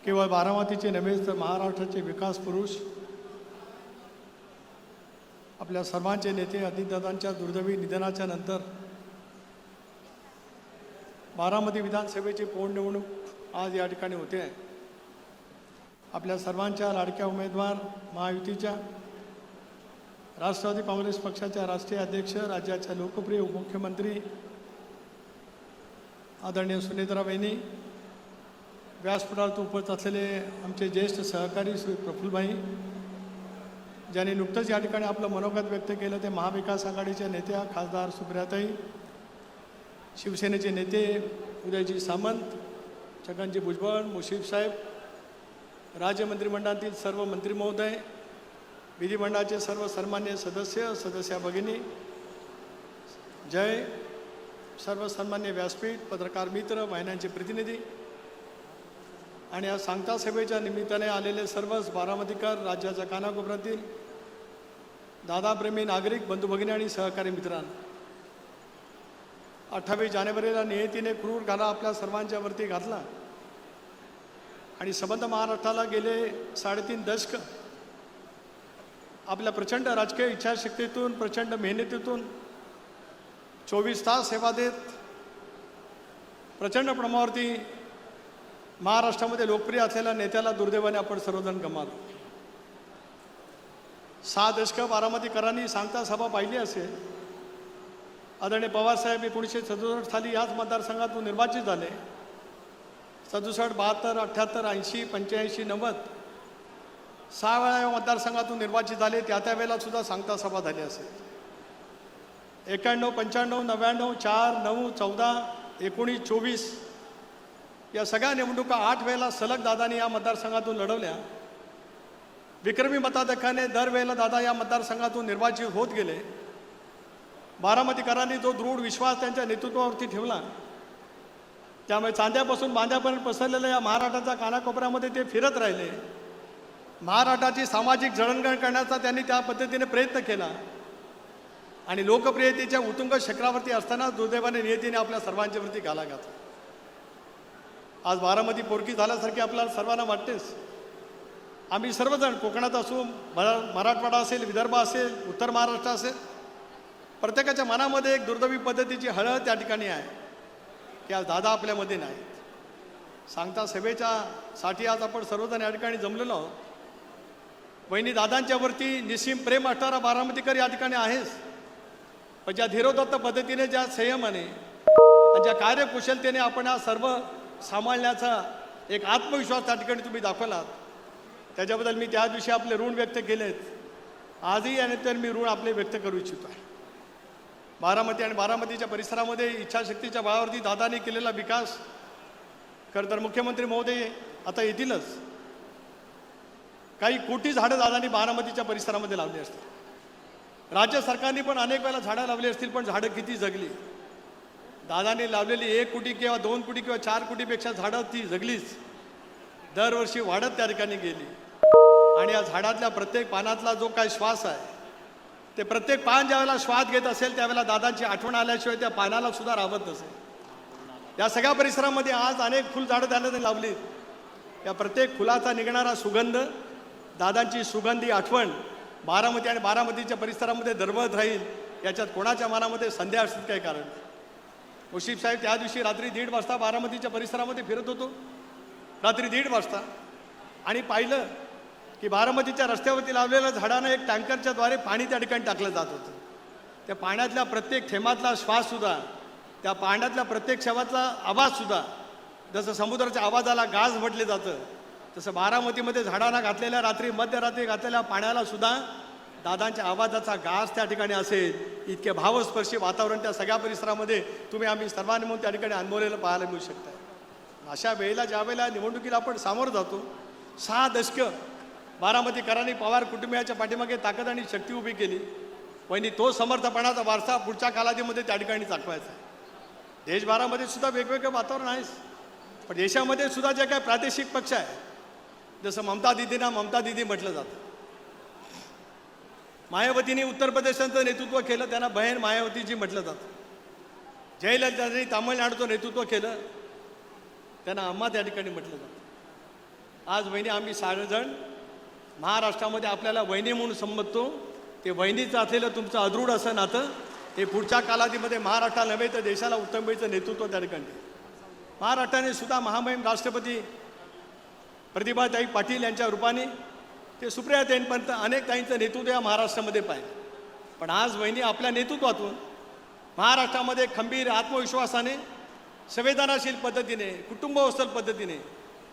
केवळ बारामतीचे नव्हे तर महाराष्ट्राचे विकास पुरुष, आपल्या सर्वांचे नेते अजितदादांच्या दुर्दैवी निधनाच्या नंतर बारामती विधानसभेची पोटनिवडणूक आज या ठिकाणी होते आहे. आपल्या सर्वांच्या लाडक्या उमेदवार, महायुतीच्या राष्ट्रवादी काँग्रेस पक्षाच्या राष्ट्रीय अध्यक्ष, राज्याच्या लोकप्रिय उपमुख्यमंत्री आदरणीय सुनेत्राबाईंनी, व्यासपीठावर उपस्थित असलेले आमचे ज्येष्ठ सहकारी श्री प्रफुल्लभाई, ज्यांनी नुकतंच या ठिकाणी आपलं मनोगत व्यक्त केलं, ते महाविकास आघाडीच्या नेत्या खासदार सुप्रियाताई, शिवसेनेचे नेते उदयजी सामंत, छगनजी भुजबळ, मुश्रीफ साहेब, राज्य मंत्रिमंडळातील सर्व मंत्री महोदय, विधिमंडळाचे सर्व सन्मान्य सदस्य भगिनी, जय, सर्व सन्मान्य व्यासपीठ, पत्रकार मित्र, वाहिन्यांचे प्रतिनिधी आणि या सांगता सभेच्या निमित्ताने आलेले सर्वच बारामतीकर, राज्याच्या कानाकोपऱ्यातील दादाप्रेमी नागरिक बंधू भगिनी आणि सहकारी मित्रांनो, 28 जानेवारीला नियतीने क्रूर घाला आपल्या सर्वांच्या वरती घातला आणि संबंध महाराष्ट्राला गेले 3.5 दशक आपल्या प्रचंड राजकीय इच्छाशक्तीतून, प्रचंड मेहनतीतून 24 तास सेवा देत प्रचंड प्रमाणावरती महाराष्ट्रामध्ये लोकप्रिय असलेल्या नेत्याला दुर्दैवाने आपण सर्वजण गमावलो. 6 दशकं बारामतीकरांनी सांगता सभा पाहिली असेल. आदरणीय पवारसाहेब 1967 साली याच मतदारसंघातून निर्वाचित झाले. 67, 72, 78, 80, 85, 90 6 वेळा या मतदारसंघातून निर्वाचित झाले. त्या वेळेला सुद्धा सांगता सभा झाली असेल. 91, 95, 99, 4, 9, 14, 19, 24 या सगळ्या निवडणुका 8 वेळेला सलग दादांनी या मतदारसंघातून लढवल्या. विक्रमी मताधिक्याने दरवेळेला दादा या मतदारसंघातून निर्वाचित होत गेले. बारामतीकरांनी जो दृढ विश्वास त्यांच्या नेतृत्वावरती ठेवला, त्यामुळे चांद्यापासून बांध्यापर्यंत पसरलेल्या या महाराष्ट्राच्या कानाकोपऱ्यामध्ये ते फिरत राहिले. महाराष्ट्राची सामाजिक जडणघडण करण्याचा त्यांनी त्या पद्धतीने प्रयत्न केला आणि लोकप्रियतेच्या उत्तुंग शिखरावरती असताना दुर्दैवाने नियतीने आपल्या सर्वांच्यावरती घाला घातला. आज बारामती पोरकी झाल्यासारखे आपल्याला सर्वांना वाटतेच. आम्ही सर्वजण कोकणात असू, मराठवाडा असेल, विदर्भ असेल, उत्तर महाराष्ट्र असेल, प्रत्येकाच्या मनामध्ये एक दुर्दैवी पद्धतीची हळहळ त्या ठिकाणी आहे की आज दादा आपल्यामध्ये नाहीत. सांगता सभेसाठी आज आपण सर्वजण या ठिकाणी जमलेलो आहोत. वहिनी दादांच्यावरती निस्सीम प्रेम असणारा बारामतीकर या ठिकाणी आहेच, पण ज्या धीरोदत्त पद्धतीने, ज्या संयमाने आणि ज्या कार्यकुशलतेने आपण हा सर्व सांभाळण्याचा एक आत्मविश्वास त्या ठिकाणी तुम्ही दाखवलात, त्याच्याबद्दल मी त्या दिवशी आपले ऋण व्यक्त केलेत. आजही यानंतर मी ऋण आपले व्यक्त करू इच्छितो आहे. बारामती आणि बारामतीच्या परिसरामध्ये इच्छाशक्तीच्या बळावरती दादांनी केलेला विकास, खरं तर मुख्यमंत्री महोदय आता येतीलच. काही कोटी झाडं दादांनी बारामतीच्या परिसरामध्ये लावली असतील. राज्य सरकारने पण अनेक वेळेला झाडं लावली असतील, पण झाडं किती जगली? दादांनी लावलेली 1 कोटी किंवा 2 कोटी किंवा 4 कोटीपेक्षा झाडं ती जगलीच. दरवर्षी वाढत त्या ठिकाणी गेली आणि या झाडातल्या प्रत्येक पानातला जो काही श्वास आहे, ते प्रत्येक पान ज्यावेळेला श्वास घेत असेल त्यावेळेला दादांची आठवण आल्याशिवाय त्या पानाला सुद्धा राहत नसेल. या सगळ्या परिसरामध्ये आज अनेक फुलझाडं त्याने लावली. या प्रत्येक फुलाचा निघणारा सुगंध, दादांची सुगंधी आठवण बारामती आणि बारामतीच्या परिसरामध्ये दरवळत राहील, याच्यात कोणाच्या मनामध्ये संदेह असण्याचं काही कारण नाही. मुश्रीफ साहेब त्या दिवशी रात्री 1:30 वाजता बारामतीच्या परिसरामध्ये फिरत होतो, रात्री 1:30 वाजता, आणि पाहिलं की बारामतीच्या रस्त्यावरती लावलेल्या झाडांना एक टँकरच्या द्वारे पाणी त्या ठिकाणी टाकलं जात होतं. त्या पाण्यातल्या प्रत्येक थेंबातला श्वाससुद्धा, त्या पाण्यातल्या प्रत्येक थेंबातला आवाजसुद्धा, जसं समुद्राच्या आवाजाला गाज म्हटले जातं, तसं बारामतीमध्ये झाडांना घातलेल्या रात्री मध्यरात्री घातलेल्या पाण्याला सुद्धा दादांच्या आवाजाचा गाज त्या ठिकाणी असेल. इतके भावस्पर्शी वातावरण त्या सगळ्या परिसरामध्ये आम्ही सर्वांनी म्हणून त्या ठिकाणी अनुभवलेलं पाहायला मिळू शकतं. अशा वेळेला ज्या वेळेला निवडणुकीला आपण सामोरं जातो, 6 दशकं बारामतीकरांनी पवार कुटुंबियाच्या पाठीमागे ताकद आणि शक्ती उभी केली. वहिनी तो समर्थपणाचा वारसा पुढच्या कालावधीमध्ये त्या ठिकाणी दाखवायचा आहे. देशभरामध्ये सुद्धा वेगवेगळं वातावरण आहेच, पण देशामध्ये सुद्धा जे काही प्रादेशिक पक्ष आहे, जसं ममता दिदी म्हटलं जातं. मायावतींनी उत्तर प्रदेशाचं नेतृत्व केलं, त्यांना बहीण मायावतीजी म्हटलं जातं. जयललितांनी तामिळनाडूचं नेतृत्व केलं, त्यांना अम्मा त्या ठिकाणी म्हटलं जातं. आज वहिनी आम्ही सारेजण महाराष्ट्रामध्ये आपल्याला वहिनी म्हणून संबोधतो. ते वहिनीचं असलेलं तुमचं अदृढ असं नातं हे पुढच्या कालावधीमध्ये महाराष्ट्राला नव्हे तर देशाला उत्तमतेचं नेतृत्व त्या ठिकाणी. महाराष्ट्राने सुद्धा महामहिम राष्ट्रपती प्रतिभाताई पाटील यांच्या रूपाने ते सुप्रियाताईंपर्यंत अनेक ताईंचं नेतृत्व या महाराष्ट्रामध्ये पाहिजे. पण आज वहिनी आपल्या नेतृत्वातून महाराष्ट्रामध्ये खंबीर आत्मविश्वासाने संवेदनाशील पद्धतीने कुटुंबवस्थल पद्धतीने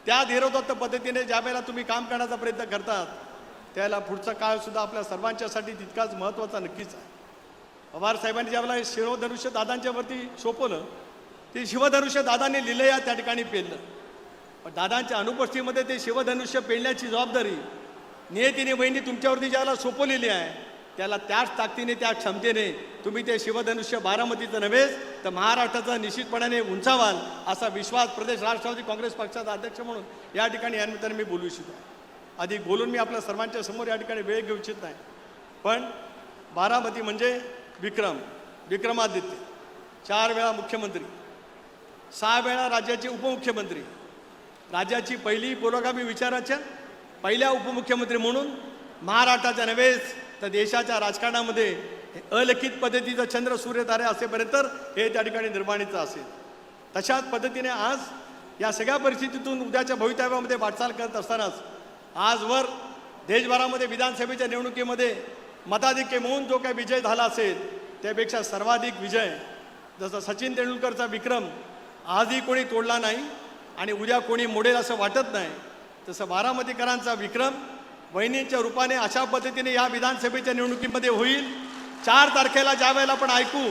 त्या धीरोदत्त पद्धतीने ज्या वेळेला तुम्ही काम करण्याचा प्रयत्न करतात त्याला पुढचा काळसुद्धा आपल्या सर्वांच्यासाठी तितकाच महत्त्वाचा नक्कीच आहे. पवार साहेबांनी ज्यावेळेला शिवधनुष्य दादांच्यावरती सोपवलं ते शिवधनुष्य दादांनी लिहिलं त्या ठिकाणी पेललं. पण दादांच्या अनुपस्थितीमध्ये ते शिवधनुष्य पेलण्याची जबाबदारी नियतीने वहिनी तुमच्यावरती ज्याला सोपवलेली आहे त्याला त्याच ताकदीने त्या क्षमतेने तुम्ही ते शिवधनुष्य बारामतीचं नव्हेच तर महाराष्ट्राचा निश्चितपणाने उंचावाल असा विश्वास प्रदेश राष्ट्रवादी काँग्रेस पक्षाचा अध्यक्ष म्हणून या ठिकाणी या निमित्ताने मी बोलू इच्छितो. अधिक बोलून मी आपल्या सर्वांच्या समोर या ठिकाणी वेळ घेऊ इच्छित नाही. पण बारामती म्हणजे विक्रमादित्य 4 वेळा मुख्यमंत्री, 6 वेळा राज्याचे उपमुख्यमंत्री, राज्याची पहिली पुरोगामी विचाराच्या पहिल्या उपमुख्यमंत्री म्हणून महाराष्ट्राच्या नव्हेच तर देशाच्या राजकारणामध्ये अलिखित पद्धतीचं चंद्र सूर्य तारे असेपर्यंत हे त्या ठिकाणी निर्माणीचं असेल. तशाच पद्धतीने आज या सगळ्या परिस्थितीतून उद्याच्या भवितव्यामध्ये वाटचाल करत असतानाच आजवर देशभरामध्ये विधानसभेच्या निवडणुकीमध्ये मताधिक्य म्हणून जो काही विजय झाला असेल त्यापेक्षा सर्वाधिक विजय जसं सचिन तेंडुलकरचा विक्रम आजही कोणी तोडला नाही आणि उद्या कोणी मोडेल असं वाटत नाही तसं बारामतीकरांचा विक्रम वहिनींच्या रूपाने अशा पद्धतीने या विधानसभेच्या निवडणुकीमध्ये होईल. 4 तारखेला ज्या वेळेला आपण ऐकू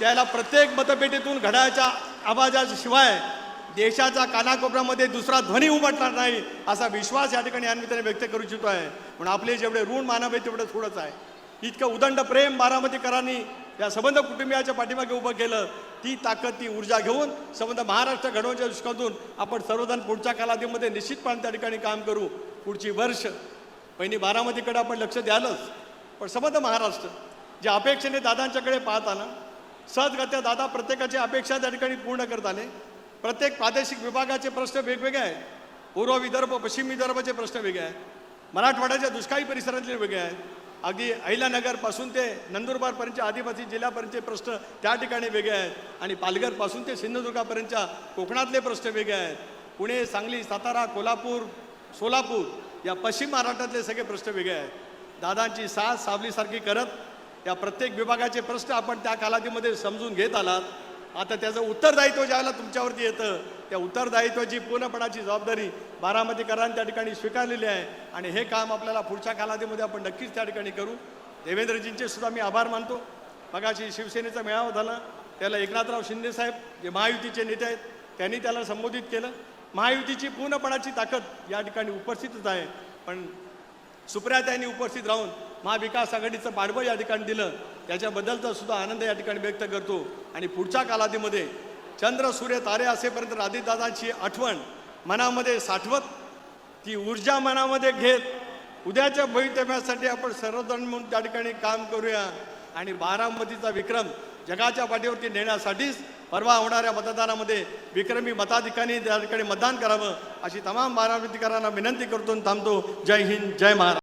त्याला प्रत्येक मतपेटीतून घड्याळाच्या आवाजाशिवाय देशाच्या कानाकोपऱ्यामध्ये दुसरा ध्वनी उमटणार नाही असा विश्वास या ठिकाणी या निमित्ताने व्यक्त करू इच्छितो आहे. म्हणून आपले जेवढे ऋण मानावे तेवढं थोडंच आहे. इतकं उदंड प्रेम बारामतीकरांनी या संबंध कुटुंबियाच्या पाठीमागे उभं केलं. ती ताकद ती ऊर्जा घेऊन संबंध महाराष्ट्र घडवण्याच्या दृष्टिकोनातून आपण सर्वजण पुढच्या कालावधीमध्ये निश्चितपणे त्या ठिकाणी काम करू. पुढची वर्ष पहिली बारामतीकडे आपण लक्ष द्यालच पण संबंध महाराष्ट्र ज्या अपेक्षेने दादांच्याकडे पाहत आला सहजगत्या दादा प्रत्येकाची अपेक्षा त्या ठिकाणी पूर्ण करत आले. प्रत्येक प्रादेशिक विभागाचे प्रश्न वेगवेगळे आहेत. पूर्व विदर्भ पश्चिम विदर्भाचे प्रश्न वेगळे आहेत. मराठवाड्याच्या दुष्काळी परिसरातले वेगळे आहेत. अगदी अहिल्यानगरपासून ते नंदुरबारपर्यंतच्या आदिवासी जिल्ह्यापर्यंतचे प्रश्न त्या ठिकाणी वेगळे आहेत आणि पालघरपासून ते सिंधुदुर्गापर्यंतच्या कोकणातले प्रश्न वेगळे आहेत. पुणे सांगली सातारा कोल्हापूर सोलापूर या पश्चिम महाराष्ट्रातले सगळे प्रश्न वेगळे आहेत. दादांची साथ सावलीसारखी करत या प्रत्येक विभागाचे प्रश्न आपण त्या कालावधीमध्ये समजून घेत आलात. आता त्याचं उत्तरदायित्व ज्यावेळेला तुमच्यावरती येतं त्या उत्तरदायित्वाची पूर्णपणाची जबाबदारी बारामतीकरांनी त्या ठिकाणी स्वीकारलेली आहे आणि हे काम आपल्याला पुढच्या कालावधीमध्ये आपण नक्कीच त्या ठिकाणी करू. देवेंद्रजींचे सुद्धा मी आभार मानतो. मगाशी शिवसेनेचा मेळावा झाला त्याला एकनाथराव शिंदेसाहेब जे महायुतीचे नेते आहेत त्यांनी त्याला संबोधित केलं. महायुतीची पूर्णपणाची ताकद या ठिकाणी उपस्थितच आहे. पण सुप्रियाताईंनी उपस्थित राहून महाविकास आघाडीचं पाठबळ या ठिकाणी दिलं त्याच्याबद्दलचा सुद्धा आनंद या ठिकाणी व्यक्त करतो. आणि पुढच्या कालावधीमध्ये चंद्र सूर्य तारे असेपर्यंत राजदादांची आठवण मनामध्ये साठवत ती ऊर्जा मनामध्ये घेत उद्याच्या भवितव्यासाठी आपण सर्वजण म्हणून त्या ठिकाणी काम करूया आणि बारामतीचा विक्रम जगाच्या पाठीवरती नेण्यासाठीच परवा होणाऱ्या मतदानामध्ये विक्रमी मताधिकाऱ्यांनी त्या ठिकाणी मतदान करावं अशी तमाम बारामतीकरांना विनंती करतो. थांबतो. जय हिंद जय महाराष्ट्र.